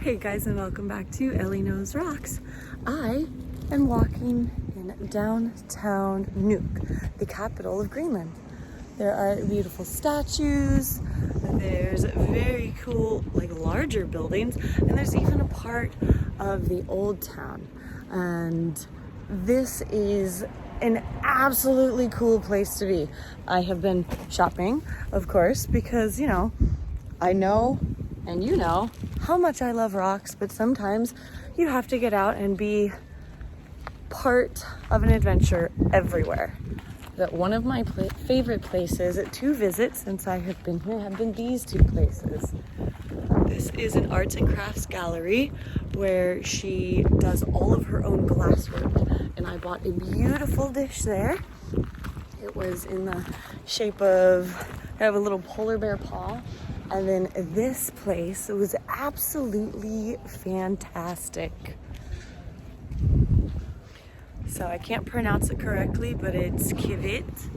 Hey guys, and welcome back to Ellie Knows Rocks. I am walking in downtown Nuuk, the capital of Greenland. There are beautiful statues, there's very cool, larger buildings, and there's even a part of the old town. And this is an absolutely cool place to be. I have been shopping, of course, because, I know and you know how much I love rocks, but sometimes you have to get out and be part of an adventure everywhere. That one of my favorite places to visit since I have been here have been these two places. This is an arts and crafts gallery where she does all of her own glasswork, and I bought a beautiful dish there. It was in the shape of kind of a little polar bear paw. And then this place was absolutely fantastic. So I can't pronounce it correctly, but it's kivit,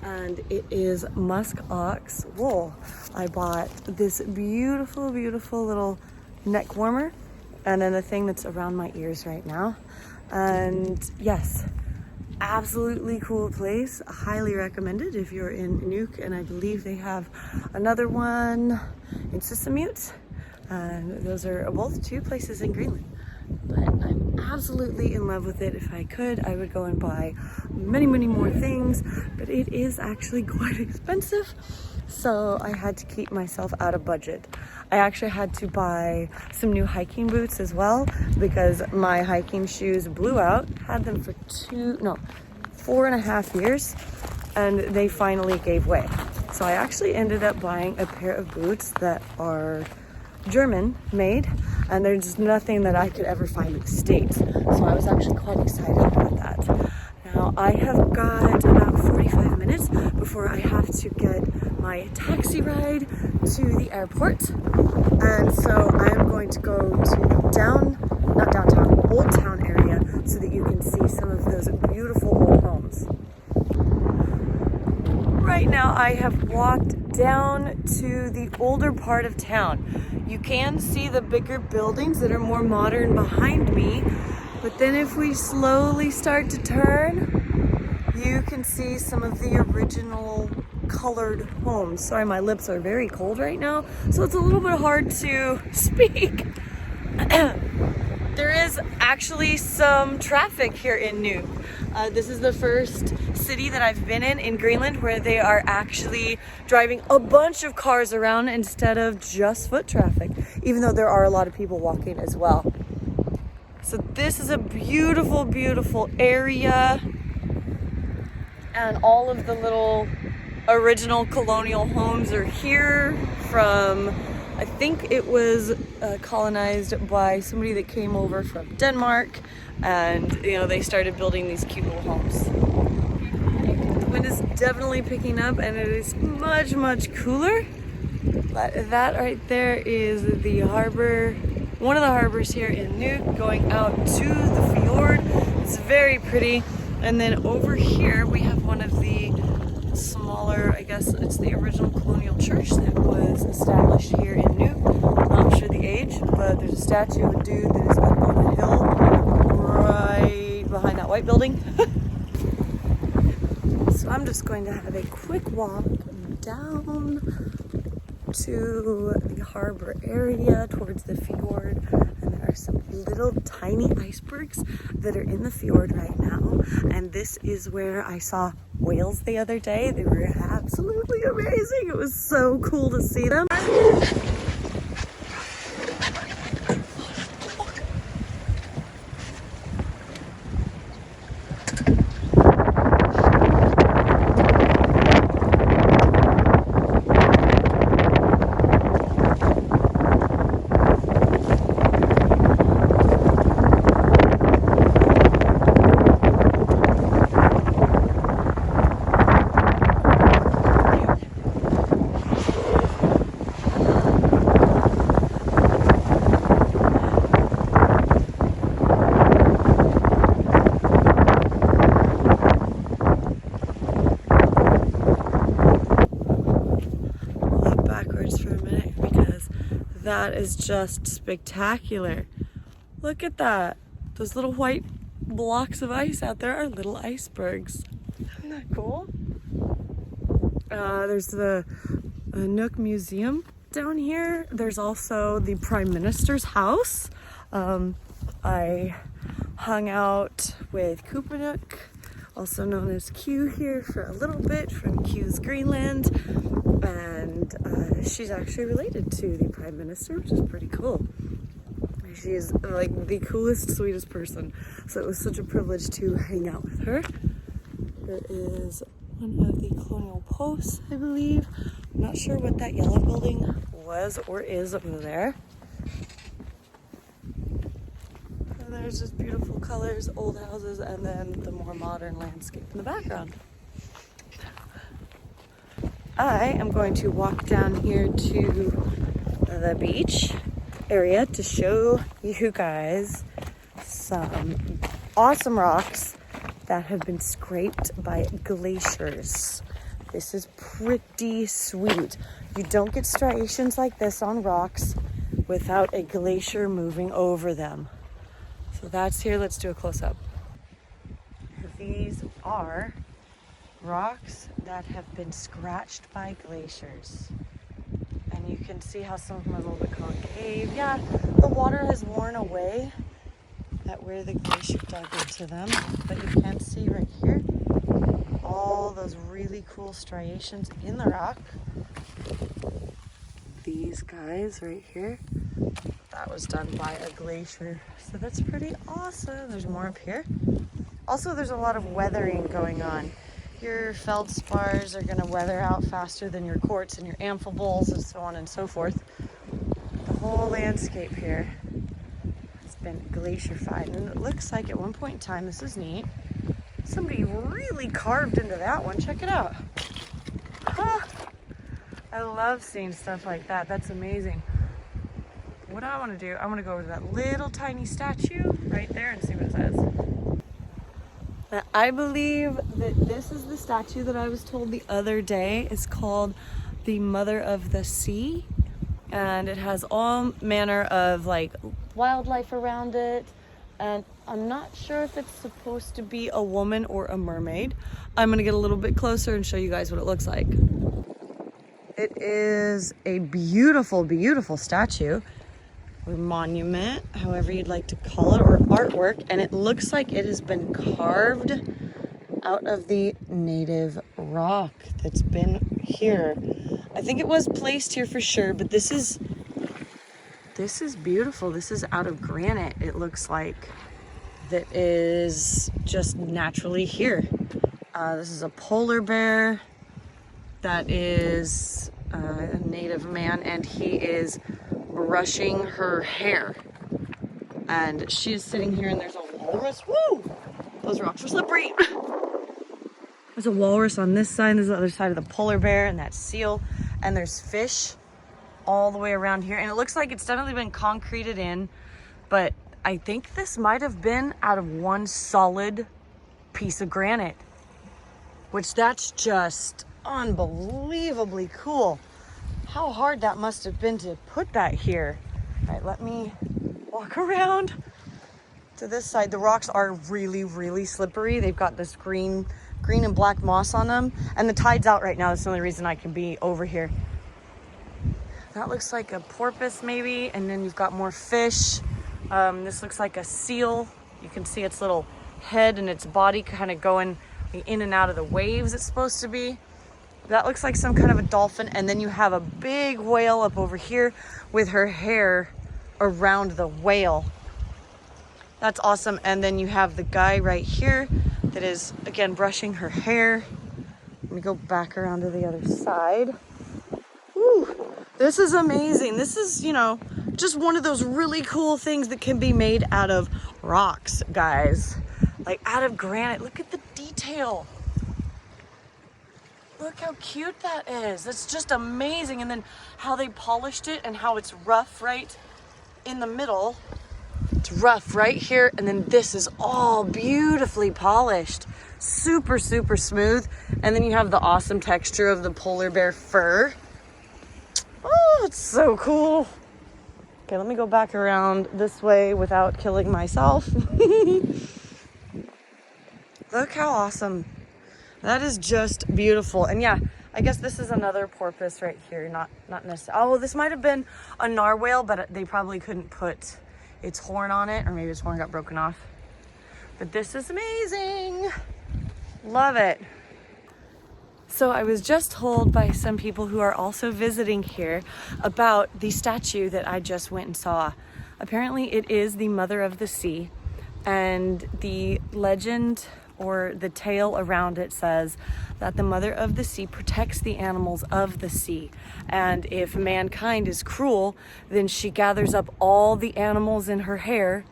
and it is musk ox wool. I bought this beautiful, beautiful little neck warmer, and then the thing that's around my ears right now. And yes, absolutely cool place. Highly recommended if you're in Nuuk, and I believe they have another one in Sissamute. And those are both two places in Greenland. But I'm absolutely in love with it. If I could, I would go and buy many, many more things, but it is actually quite expensive. So I had to keep myself out of budget. I actually had to buy some new hiking boots as well because my hiking shoes blew out. Had them for 4.5 years, and they finally gave way. So I actually ended up buying a pair of boots that are German made, and there's nothing that I could ever find in the States. So I was actually quite excited about that. Now I have got about 45 minutes before I have to get my taxi ride to the airport. And so I'm going to go to the Old Town area so that you can see some of those beautiful old homes. Right now I have walked down to the older part of town. You can see the bigger buildings that are more modern behind me, but then if we slowly start to turn, you can see some of the original colored homes. Sorry, my lips are very cold right now, so it's a little bit hard to speak. There is actually some traffic here in Nuuk. This is the first city that I've been in Greenland where they are actually driving a bunch of cars around instead of just foot traffic, even though there are a lot of people walking as well. So this is a beautiful, beautiful area, and all of the little original colonial homes are here from, I think it was colonized by somebody that came over from Denmark, and they started building these cute little homes. The wind is definitely picking up, and it is much, much cooler. But that right there is the harbor, one of the harbors here in Nuuk, going out to the fjord. It's very pretty. And then over here we have one of the smaller, I guess it's the original colonial church that was established here in Nuuk. Not sure the age, but there's a statue of a dude that is up on the hill right behind that white building. So I'm just going to have a quick walk down to the harbor area towards the fjord, and there are some little tiny icebergs that are in the fjord right now, and this is where I saw whales the other day. They were absolutely amazing. It was so cool to see them. that is just spectacular. Look at that. Those little white blocks of ice out there are little icebergs. Isn't that cool? There's the Nook Museum down here. There's also the Prime Minister's house. I hung out with Kupanook, also known as Q, here for a little bit from Q's Greenland, and she's actually related to the Prime Minister, which is pretty cool. She is like the coolest, sweetest person, so it was such a privilege to hang out with her. There is one of the colonial posts, I believe. I'm not sure what that yellow building was or is over there. And there's just beautiful colors, old houses, and then the more modern landscape in the background. I am going to walk down here to the beach area to show you guys some awesome rocks that have been scraped by glaciers. This is pretty sweet. You don't get striations like this on rocks without a glacier moving over them. So that's here. Let's do a close-up. These are rocks that have been scratched by glaciers. And you can see how some of them are a little bit concave. Yeah, the water has worn away at where the glacier dug into them, but you can see right here all those really cool striations in the rock. These guys right here, that was done by a glacier. So that's pretty awesome. There's more up here. Also, there's a lot of weathering going on. Your feldspars are going to weather out faster than your quartz and your amphiboles and so on and so forth. The whole landscape here has been glacierified, and it looks like at one point in time, this is neat, somebody really carved into that one. Check it out. Ah, I love seeing stuff like that. That's amazing. What I want to do, I want to go over to that little tiny statue right there and see what it says. I believe that this is the statue that I was told the other day is called the Mother of the Sea, and it has all manner of like wildlife around it, and I'm not sure if it's supposed to be a woman or a mermaid. I'm gonna get a little bit closer and show you guys what it looks like. It is a beautiful, beautiful statue, or monument, however you'd like to call it, or artwork, and it looks like it has been carved out of the native rock that's been here. I think it was placed here for sure, but this is beautiful. This is out of granite, it looks like, that is just naturally here. This is a polar bear that is a native man, and he is brushing her hair, and she's sitting here, and there's a walrus. Woo! Those rocks are slippery. There's a walrus on this side. There's the other side of the polar bear and that seal, and there's fish all the way around here, and it looks like it's definitely been concreted in, but I think this might have been out of one solid piece of granite, which that's just unbelievably cool. How hard that must have been to put that here. All right, let me walk around to this side. The rocks are really, really slippery. They've got this green and black moss on them, and the tide's out right now. That's the only reason I can be over here. That looks like a porpoise maybe, and then you've got more fish. This looks like a seal. You can see its little head and its body kind of going in and out of the waves it's supposed to be. That looks like some kind of a dolphin, and then you have a big whale up over here with her hair around the whale. That's awesome. And then you have the guy right here that is, again, brushing her hair. Let me go back around to the other side. Woo, this is amazing. This is, you know, just one of those really cool things that can be made out of rocks, guys. Like out of granite. Look at the detail. Look how cute that is. That's just amazing. And then how they polished it and how it's rough right in the middle. It's rough right here. And then this is all beautifully polished. Super, super smooth. And then you have the awesome texture of the polar bear fur. Oh, it's so cool. Okay, let me go back around this way without killing myself. Look how awesome. That is just beautiful. And yeah, I guess this is another porpoise right here. Not necessarily. Oh, this might have been a narwhal, but they probably couldn't put its horn on it, or maybe its horn got broken off. But this is amazing. Love it. So I was just told by some people who are also visiting here about the statue that I just went and saw. Apparently it is the Mother of the Sea, and the legend or the tale around it says that the Mother of the Sea protects the animals of the sea. And if mankind is cruel, then she gathers up all the animals in her hair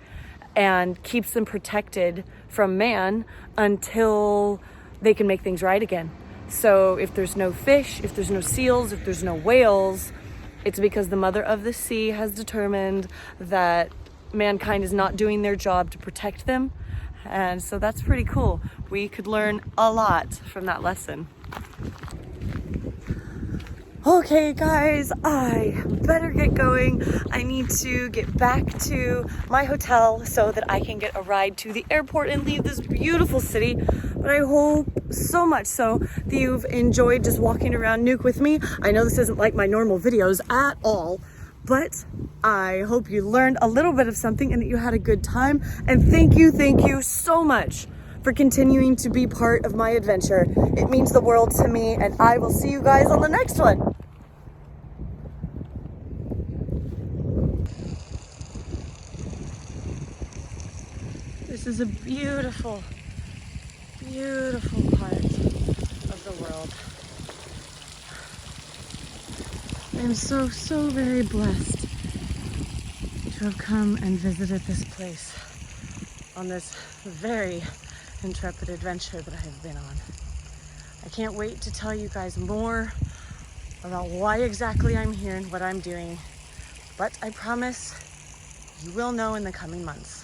and keeps them protected from man until they can make things right again. So if there's no fish, if there's no seals, if there's no whales, it's because the Mother of the Sea has determined that mankind is not doing their job to protect them. And so that's pretty cool. We could learn a lot from that lesson. Okay guys, I better get going. I need to get back to my hotel so that I can get a ride to the airport and leave this beautiful city. But I hope so much so that you've enjoyed just walking around Nuuk with me. I know this isn't like my normal videos at all, but I hope you learned a little bit of something and that you had a good time. And thank you so much for continuing to be part of my adventure. It means the world to me, and I will see you guys on the next one. This is a beautiful, beautiful part of the world. I am so very blessed to have come and visited this place on this very intrepid adventure that I have been on. I can't wait to tell you guys more about why exactly I'm here and what I'm doing, but I promise you will know in the coming months.